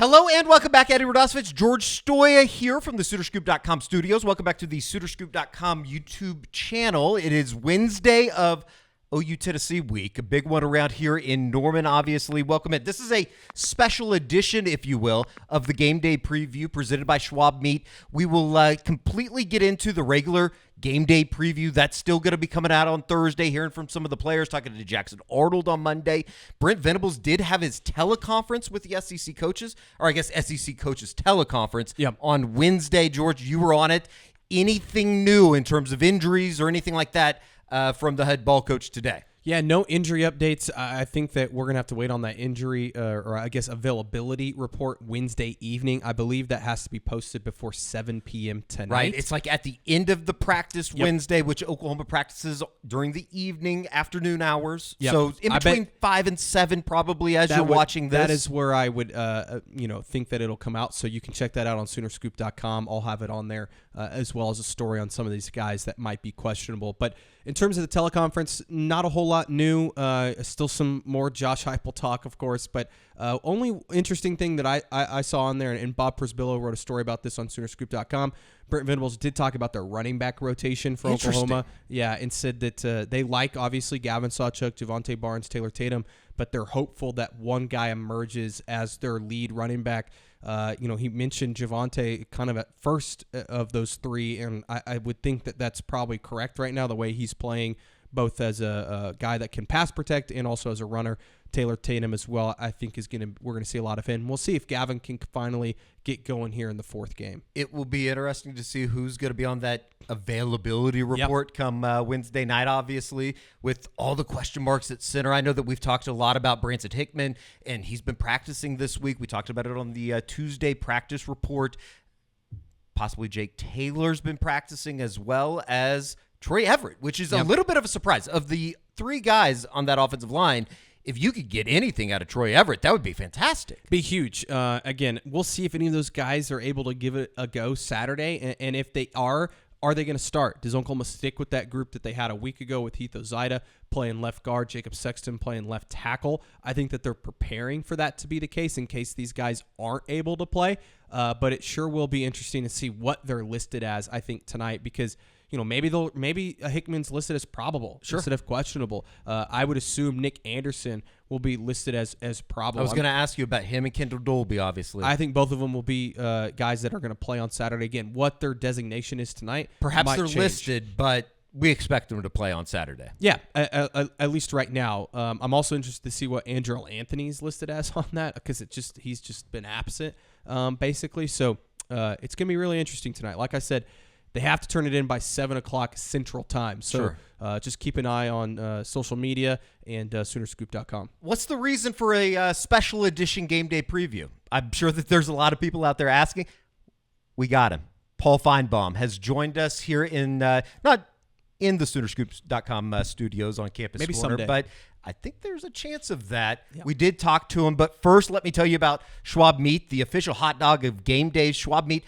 Hello and welcome back, Eddie Radosovich. George Stoya here from the SoonerScoop.com studios. Welcome back to the SoonerScoop.com YouTube channel. It is Wednesday of OU Tennessee week, a big one around here in Norman, obviously. Welcome in. This is a special edition, if you will, of the Game Day Preview presented by Schwab Meat. We will completely get into the regular Game Day Preview. That's still going to be coming out on Thursday, hearing from some of the players, talking to Jackson Arnold on Monday. Brent Venables did have his teleconference with the SEC coaches, or I guess SEC coaches teleconference on Wednesday. George, you were on it. Anything new in terms of injuries or anything like that from the head ball coach today? Yeah, no injury updates. I think that we're going to have to wait on that injury or I guess availability report Wednesday evening. I believe that has to be posted before 7 p.m. tonight. Right. It's like at the end of the practice Wednesday, which Oklahoma practices during the evening, afternoon hours. Yep. So in between 5 and 7 probably as you're watching this. That is where I would think that it'll come out. So you can check that out on SoonerScoop.com. I'll have it on there as well as a story on some of these guys that might be questionable. But in terms of the teleconference, not a whole lot new. Still some more Josh Heupel talk, of course. But only interesting thing that I saw on there, and Bob Przbillo wrote a story about this on SoonerScoop.com. Brent Venables did talk about their running back rotation for Oklahoma. Yeah, and said that they like, obviously, Gavin Sawchuk, Javonte Barnes, Taylor Tatum, but they're hopeful that one guy emerges as their lead running back. He mentioned Javonte kind of at first of those three, and I would think that that's probably correct right now, the way he's playing, both as a guy that can pass protect and also as a runner. Taylor Tatum as well, I think we're going to see a lot of him. We'll see if Gavin can finally get going here in the fourth game. It will be interesting to see who's going to be on that availability report come Wednesday night, obviously, with all the question marks at center. I know that we've talked a lot about Branson Hickman, and he's been practicing this week. We talked about it on the Tuesday practice report. Possibly Jake Taylor's been practicing, as well as Troy Everett, which is a little bit of a surprise. Of the three guys on that offensive line, if you could get anything out of Troy Everett, that would be fantastic. Be huge. Again, we'll see if any of those guys are able to give it a go Saturday. And if they are they going to start? Does Oklahoma stick with that group that they had a week ago with Heath Ozida playing left guard, Jacob Sexton playing left tackle? I think that they're preparing for that to be the case in case these guys aren't able to play. But it sure will be interesting to see what they're listed as, I think, tonight, because maybe Hickman's listed as probable instead of questionable. I would assume Nick Anderson will be listed as probable. I was going to ask you about him and Kendall Dolby, obviously. I think both of them will be guys that are going to play on Saturday. Again, what their designation is tonight, perhaps they're listed, but we expect them to play on Saturday. Yeah, at least right now. I'm also interested to see what Andrew Anthony's listed as on that, because he's just been absent, basically. So it's going to be really interesting tonight. Like I said, they have to turn it in by 7 o'clock Central Time. So just keep an eye on social media and Soonerscoop.com. What's the reason for a special edition Game Day Preview? I'm sure that there's a lot of people out there asking. We got him. Paul Finebaum has joined us here in not in the Soonerscoop.com studios on Campus Maybe Corner, someday. but I think there's a chance of that. Yep. We did talk to him, but first let me tell you about Schwab Meat, the official hot dog of game days. Schwab Meat,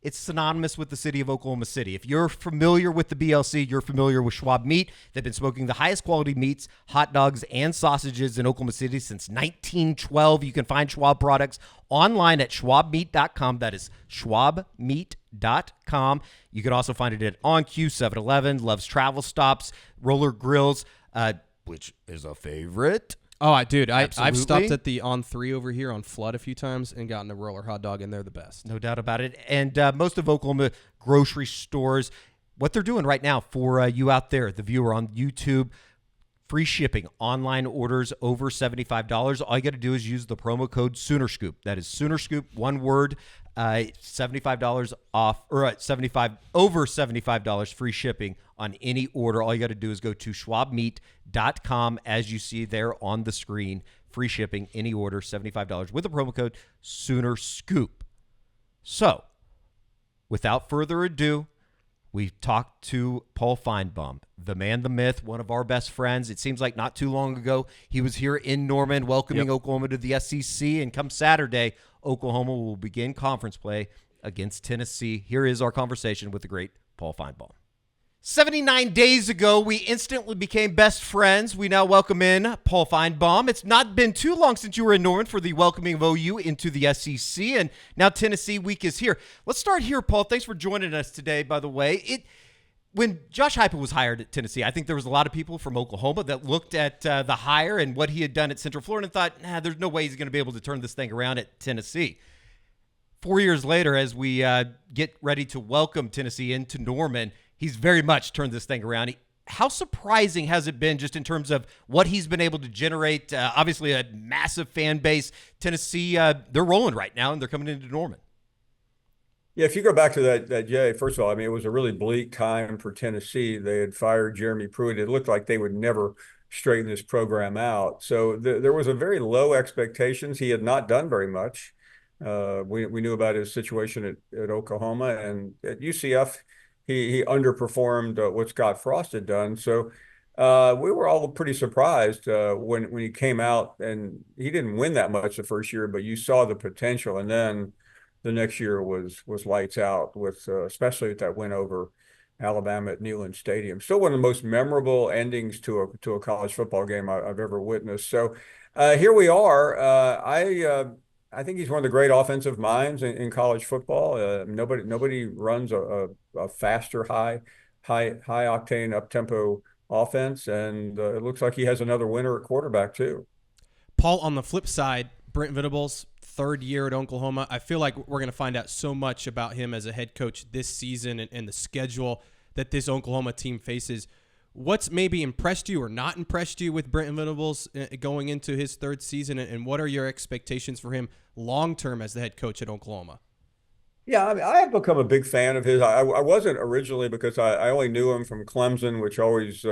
it's synonymous with the city of Oklahoma City. If you're familiar with the BLC, you're familiar with Schwab Meat. They've been smoking the highest quality meats, hot dogs, and sausages in Oklahoma City since 1912. You can find Schwab products online at schwabmeat.com. That is schwabmeat.com. You can also find it at On Q, 7-Eleven, Love's Travel Stops, Roller Grills, which is a favorite. Oh, dude, I've stopped at the On 3 over here on Flood a few times and gotten a roller hot dog, and they're the best. No doubt about it. And most of Oklahoma grocery stores, what they're doing right now for you out there, the viewer on YouTube, free shipping, online orders over $75. All you got to do is use the promo code SoonerScoop. That is SoonerScoop, one word, $75 off, or over $75 free shipping on any order. All you got to do is go to schwabmeat.com, as you see there on the screen. Free shipping, any order, $75 with the promo code SoonerScoop. So, without further ado, we talked to Paul Finebaum, the man, the myth, one of our best friends. It seems like not too long ago, he was here in Norman welcoming Oklahoma to the SEC. And come Saturday, Oklahoma will begin conference play against Tennessee. Here is our conversation with the great Paul Finebaum. 79 days ago, we instantly became best friends. We now welcome in Paul Finebaum. It's not been too long since you were in Norman for the welcoming of OU into the SEC, and now Tennessee week is here. Let's start here, Paul. Thanks for joining us today, by the way. When Josh Heupel was hired at Tennessee, I think there was a lot of people from Oklahoma that looked at the hire and what he had done at Central Florida and thought, there's no way he's going to be able to turn this thing around at Tennessee. 4 years later, as we get ready to welcome Tennessee into Norman, he's very much turned this thing around. How surprising has it been just in terms of what he's been able to generate? Obviously, a massive fan base. Tennessee, they're rolling right now, and they're coming into Norman. Yeah, if you go back to that Jay, first of all, I mean, it was a really bleak time for Tennessee. They had fired Jeremy Pruitt. It looked like they would never straighten this program out. So there was a very low expectations. He had not done very much. We knew about his situation at Oklahoma, and at UCF, he underperformed what Scott Frost had done. So we were all pretty surprised when he came out, and he didn't win that much the first year, but you saw the potential, and then the next year was lights out with especially with that win over Alabama at Neyland Stadium. Still one of the most memorable endings to a college football game I've ever witnessed. So here we are. I think he's one of the great offensive minds in college football. Nobody runs a faster, high octane, up tempo offense, and it looks like he has another winner at quarterback too. Paul, on the flip side, Brent Venables, third year at Oklahoma. I feel like we're going to find out so much about him as a head coach this season and the schedule that this Oklahoma team faces. What's maybe impressed you or not impressed you with Brent Venables going into his third season, and what are your expectations for him long-term as the head coach at Oklahoma? Yeah, I mean, I have become a big fan of his. I wasn't originally because I only knew him from Clemson, which always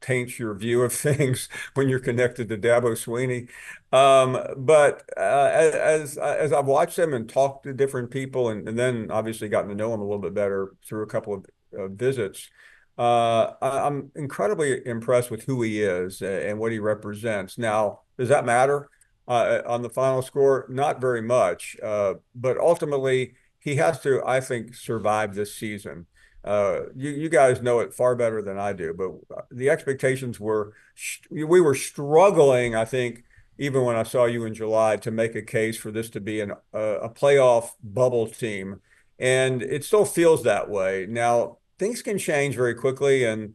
taints your view of things when you're connected to Dabo Sweeney. But as I've watched him and talked to different people, and then obviously gotten to know him a little bit better through a couple of visits, I'm incredibly impressed with who he is and what he represents. Now, does that matter on the final score? Not very much, but ultimately he has to, I think, survive this season. You guys know it far better than I do, but the expectations were we were struggling, I think, even when I saw you in July, to make a case for this to be a playoff bubble team, and it still feels that way. Now, things can change very quickly, and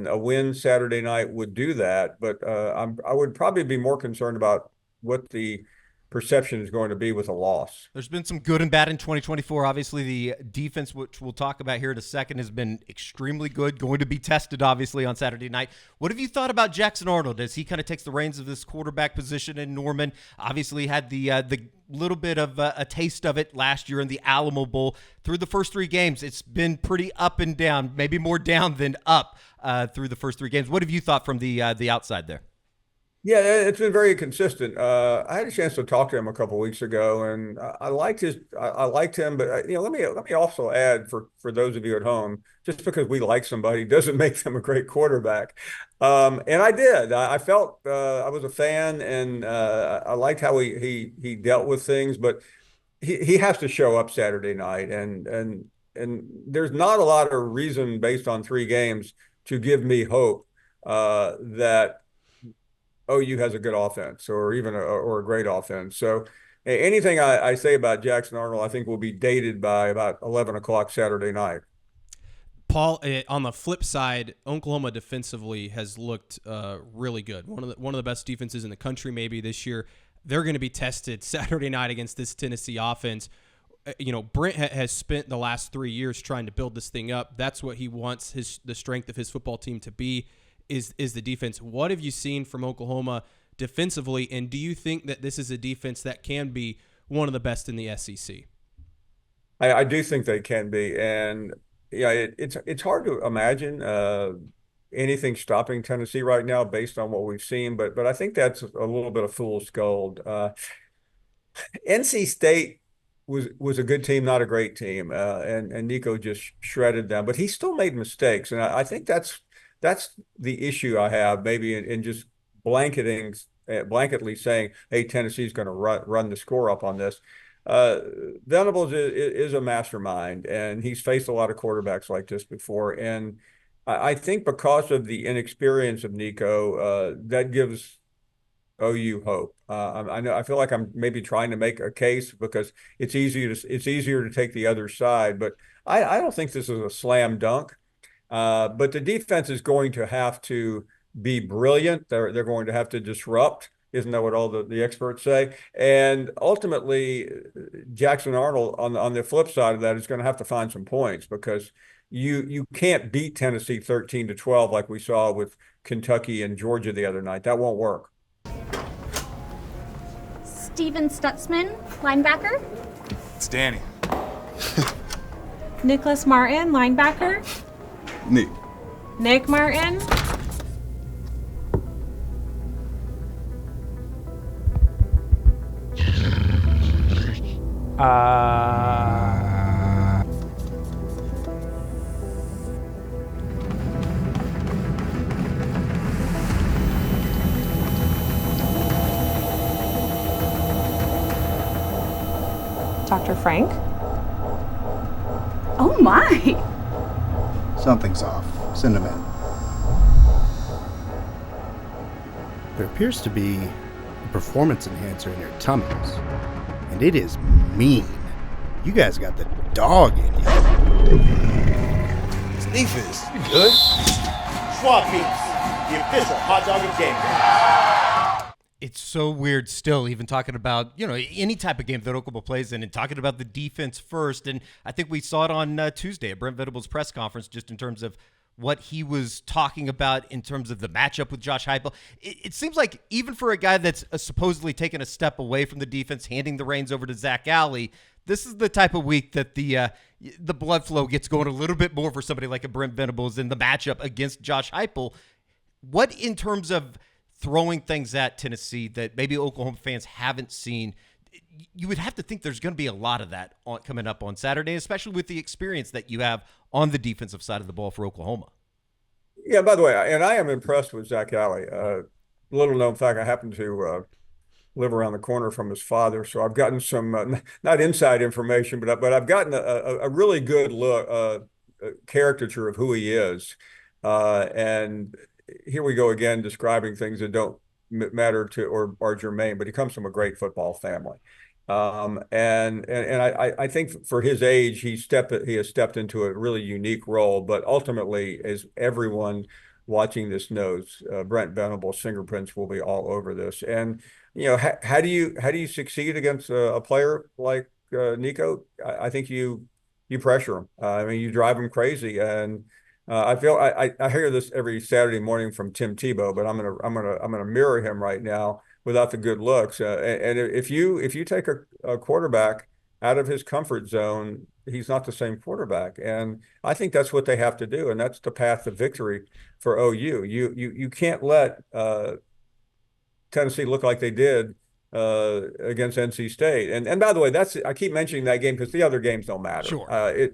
a win Saturday night would do that, but I would probably be more concerned about what the perception is going to be with a loss. There's been some good and bad in 2024. Obviously, the defense, which we'll talk about here in a second, has been extremely good, going to be tested, obviously, on Saturday night. What have you thought about Jackson Arnold as he kind of takes the reins of this quarterback position in Norman? Obviously, had the little bit of a taste of it last year in the Alamo Bowl. Through the first three games, it's been pretty up and down, maybe more down than up through the first three games. What have you thought from the outside there? Yeah, it's been very consistent. I had a chance to talk to him a couple of weeks ago, and I liked I liked him. But let me also add for those of you at home, just because we like somebody doesn't make them a great quarterback. And I did. I felt I was a fan, and I liked how he dealt with things. But he has to show up Saturday night, and there's not a lot of reason based on three games to give me hope that OU has a good offense or even a great offense. So anything I say about Jackson Arnold, I think will be dated by about 11 o'clock Saturday night. Paul, on the flip side, Oklahoma defensively has looked really good. One of the best defenses in the country maybe this year. They're going to be tested Saturday night against this Tennessee offense. Brent has spent the last 3 years trying to build this thing up. That's what he wants the strength of his football team to be. Is the defense. What have you seen from Oklahoma defensively, and do you think that this is a defense that can be one of the best in the SEC? I do think they can be, and yeah, it's hard to imagine anything stopping Tennessee right now based on what we've seen, but I think that's a little bit of fool's gold. NC State was a good team, not a great team, and Nico just shredded them, but he still made mistakes, and I think that's the issue I have maybe in just blanketly saying, hey, Tennessee's going to run the score up on this. uh, Venables is a mastermind, and he's faced a lot of quarterbacks like this before. And I think because of the inexperience of Nico, that gives OU hope. I know I feel like I'm maybe trying to make a case because it's easier to take the other side, but I don't think this is a slam dunk. But the defense is going to have to be brilliant. They're going to have to disrupt. Isn't that what all the experts say? And ultimately, Jackson Arnold on the flip side of that is going to have to find some points because you can't beat Tennessee 13-12 like we saw with Kentucky and Georgia the other night. That won't work. Steven Stutzman, linebacker. It's Danny. Nicholas Martin, linebacker. Nick. Nick Martin. Dr. Frank. Oh my! Something's off. Send him in. There appears to be a performance enhancer in your tummies, and it is mean. You guys got the dog in you. Defense, you good? Swap meets, the official hot dog and game day. It's so weird still, even talking about, any type of game that Oklahoma plays in and talking about the defense first. And I think we saw it on Tuesday at Brent Venables' press conference, just in terms of what he was talking about in terms of the matchup with Josh Heupel. It seems like even for a guy that's supposedly taken a step away from the defense, handing the reins over to Zach Alli, this is the type of week that the blood flow gets going a little bit more for somebody like a Brent Venables in the matchup against Josh Heupel. What, in terms of throwing things at Tennessee that maybe Oklahoma fans haven't seen, you would have to think there's going to be a lot of that coming up on Saturday, especially with the experience that you have on the defensive side of the ball for Oklahoma. Yeah, by the way, and I am impressed with Zach Alli. Little known fact, I happen to live around the corner from his father, so I've gotten some not inside information, but I've gotten a really good look, caricature of who he is. And here we go again, describing things that don't matter to or are germane, but he comes from a great football family. And I think for his age, he has stepped into a really unique role. But ultimately, as everyone watching this knows, Brent Venables' fingerprints will be all over this. And how do you succeed against a player like Nico? I think you pressure him. I mean, you drive him crazy. And I feel I hear this every Saturday morning from Tim Tebow, but I'm gonna mirror him right now without the good looks. And if you take a quarterback out of his comfort zone, he's not the same quarterback. And I think that's what they have to do, and that's the path to victory for OU. You can't let Tennessee look like they did against NC State. And by the way, I keep mentioning that game because the other games don't matter. Sure.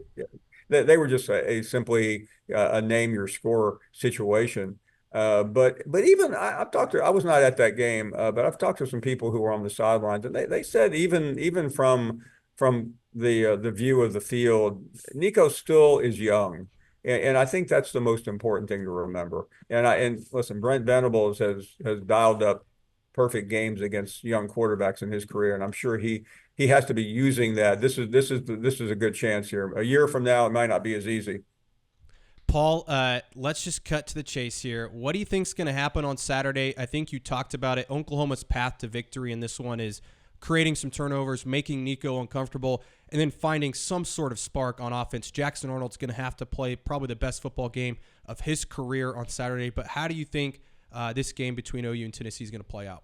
They were just simply a name your score situation. But even I was not at that game, but I've talked to some people who were on the sidelines, and they said even from the view of the field, Nico still is young, and I think that's the most important thing to remember. And listen, Brent Venables has dialed up perfect games against young quarterbacks in his career, and I'm sure he has to be using that. This is a good chance here. A year from now, it might not be as easy. Paul, let's just cut to the chase here. What do you think is going to happen on Saturday? I think you talked about it. Oklahoma's path to victory in this one is creating some turnovers, making Nico uncomfortable, and then finding some sort of spark on offense. Jackson Arnold's going to have to play probably the best football game of his career on Saturday. But how do you think this game between OU and Tennessee is going to play out?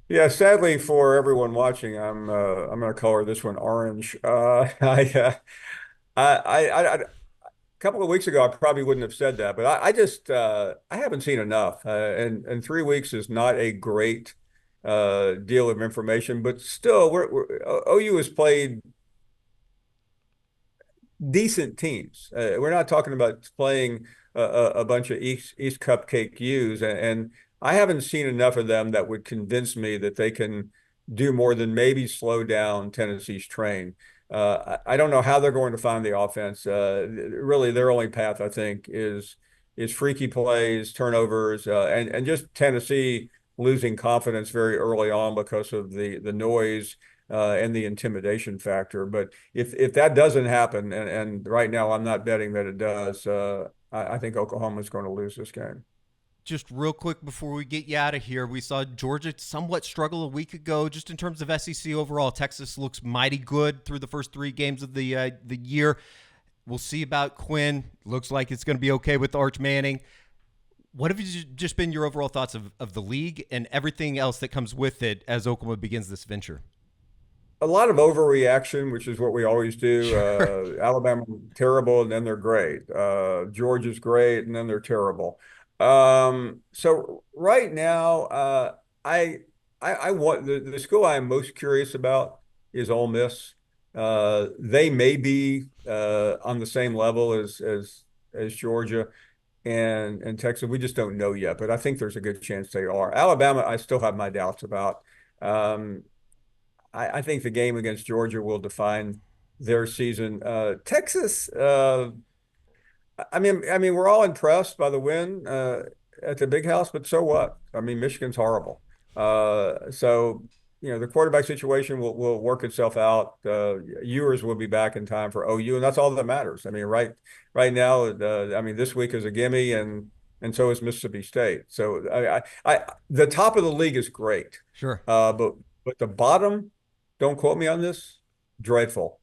Yeah, sadly for everyone watching, I'm going to color this one orange. A couple of weeks ago, I probably wouldn't have said that, but I haven't seen enough, and 3 weeks is not a great deal of information. But still, OU has played decent teams. We're not talking about playing a bunch of East Cupcake U's, and I haven't seen enough of them that would convince me that they can do more than maybe slow down Tennessee's train. I don't know how they're going to find the offense. Really, their only path, I think, is freaky plays, turnovers, and just Tennessee losing confidence very early on because of the noise and the intimidation factor. But if that doesn't happen, and right now I'm not betting that it does, I think Oklahoma's going to lose this game. Just real quick before we get you out of here, we saw Georgia somewhat struggle a week ago just in terms of SEC overall. Texas looks mighty good through the first 3 games of the year. We'll see about Quinn. Looks like it's going to be okay with Arch Manning. What have just been your overall thoughts of the league and everything else that comes with it as Oklahoma begins this venture? A lot of overreaction, which is what we always do. Sure. Alabama terrible, and then they're great. Georgia's great, and then they're terrible. So right now, I want the school I am most curious about is Ole Miss. They may be on the same level as Georgia and Texas. We just don't know yet, but I think there's a good chance they are. Alabama, I still have my doubts about. I think the game against Georgia will define their season. Texas, I mean, we're all impressed by the win at the Big House, but so what? I mean, Michigan's horrible. So the quarterback situation will work itself out. Ewers will be back in time for OU, and that's all that matters. I mean, right now, I mean, this week is a gimme, and so is Mississippi State. So the top of the league is great. Sure. But the bottom, don't quote me on this, dreadful.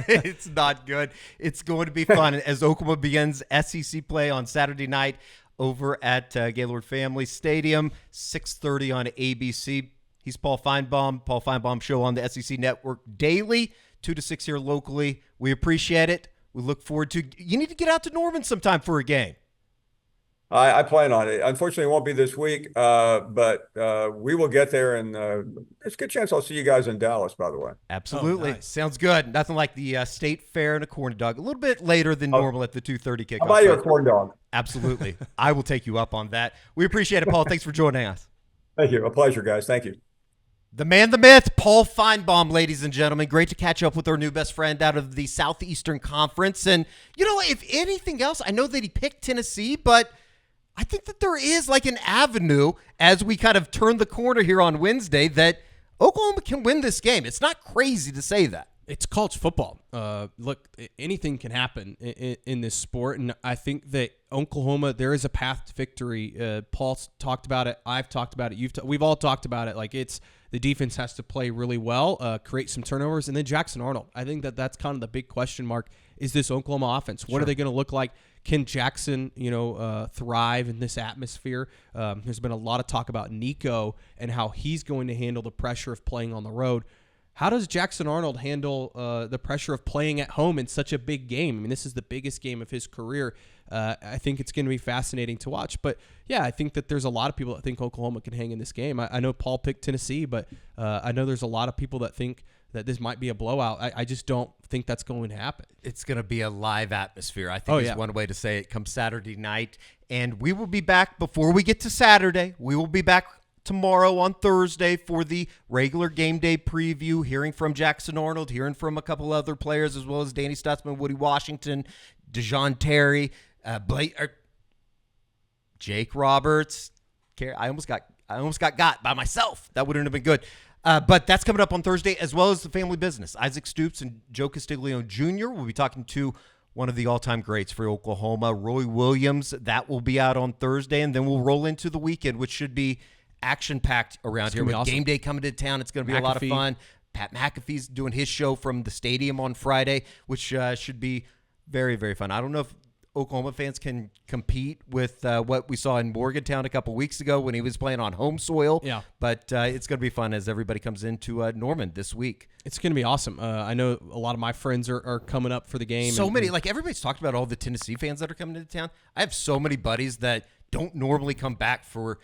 It's not good. It's going to be fun as Oklahoma begins SEC play on Saturday night over at Gaylord Family Stadium, 6:30 on ABC. He's Paul Finebaum. Paul Finebaum Show on the SEC Network daily, 2 to 6 here locally. We appreciate it. We look forward to. You need to get out to Norman sometime for a game. I plan on it. Unfortunately, it won't be this week, but we will get there, and there's a good chance I'll see you guys in Dallas, by the way. Absolutely. Oh, nice. Sounds good. Nothing like the State Fair and a corn dog. A little bit later than normal at the 2:30 kickoff. I'll buy you a corn dog. Absolutely. I will take you up on that. We appreciate it, Paul. Thanks for joining us. Thank you. A pleasure, guys. Thank you. The man, the myth, Paul Finebaum, ladies and gentlemen. Great to catch up with our new best friend out of the Southeastern Conference. And, if anything else, I know that he picked Tennessee, but I think that there is like an avenue as we kind of turn the corner here on Wednesday that Oklahoma can win this game. It's not crazy to say that. It's college football. Look, anything can happen in this sport, and I think that Oklahoma, there is a path to victory. Paul's talked about it. I've talked about it. We've all talked about it. Like the defense has to play really well, create some turnovers, and then Jackson Arnold. I think that's kind of the big question mark. Is this Oklahoma offense? What are they going to look like? Can Jackson, thrive in this atmosphere? There's been a lot of talk about Nico and how he's going to handle the pressure of playing on the road. How does Jackson Arnold handle the pressure of playing at home in such a big game? I mean, this is the biggest game of his career. I think it's going to be fascinating to watch. But, yeah, I think that there's a lot of people that think Oklahoma can hang in this game. I know Paul picked Tennessee, but I know there's a lot of people that think that this might be a blowout. I just don't think that's going to happen. It's going to be a live atmosphere, I think is one way to say it, come Saturday night. And we will be back before we get to Saturday. We will be back tomorrow on Thursday for the regular game day preview, hearing from Jackson Arnold, hearing from a couple other players as well as Danny Stutzman, Woody Washington, Dejon Terry, Jake Roberts. I almost got by myself. That wouldn't have been good. But that's coming up on Thursday, as well as the family business. Isaac Stoops and Joe Castiglione Jr. will be talking to one of the all-time greats for Oklahoma, Roy Williams. That will be out on Thursday, and then we'll roll into the weekend, which should be action-packed around here with awesome. Game Day coming to town. It's going to be a lot of fun. Pat McAfee's doing his show from the stadium on Friday, which should be very, very fun. I don't know if Oklahoma fans can compete with what we saw in Morgantown a couple weeks ago when he was playing on home soil. Yeah. But it's going to be fun as everybody comes into Norman this week. It's going to be awesome. I know a lot of my friends are coming up for the game. So many. Like everybody's talked about all the Tennessee fans that are coming into town. I have so many buddies that don't normally come back for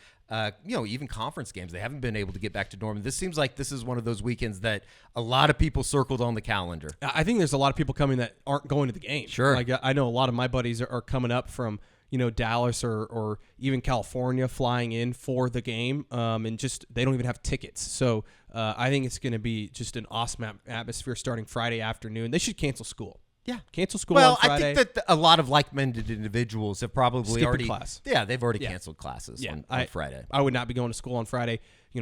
even conference games. They haven't been able to get back to Norman. This seems like this is one of those weekends that a lot of people circled on the calendar. I think there's a lot of people coming that aren't going to the game. Sure. Like I know a lot of my buddies are coming up from Dallas or even California flying in for the game, and just they don't even have tickets. So I think it's going to be just an awesome atmosphere starting Friday afternoon. They should cancel school. Yeah, cancel school on Friday. I think that a lot of like-minded individuals have probably Skipping already class. Yeah, they've already canceled classes on Friday. I would not be going to school on Friday.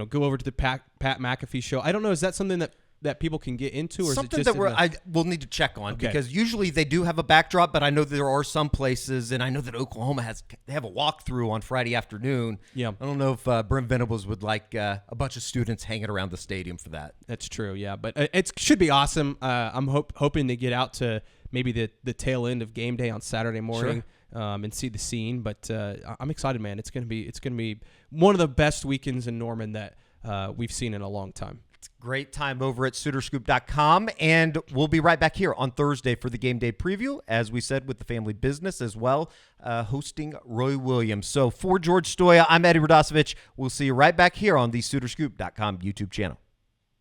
Go over to the Pat McAfee show. I don't know. Is that something that people can get into, or Something is it just that we'll need to check on because usually they do have a backdrop, but I know there are some places, and I know that Oklahoma they have a walkthrough on Friday afternoon. Yeah, I don't know if Brent Venables would like a bunch of students hanging around the stadium for that. That's true. Yeah, but it should be awesome. I'm hoping to get out to maybe the tail end of game day on Saturday morning. Sure. And see the scene, but I'm excited, man. It's gonna be one of the best weekends in Norman that we've seen in a long time. Great time over at SoonerScoop.com, and we'll be right back here on Thursday for the Game Day Preview, as we said, with the family business as well, hosting Roy Williams. So for George Stoya, I'm Eddie Radosevich. We'll see you right back here on the SoonerScoop.com YouTube channel.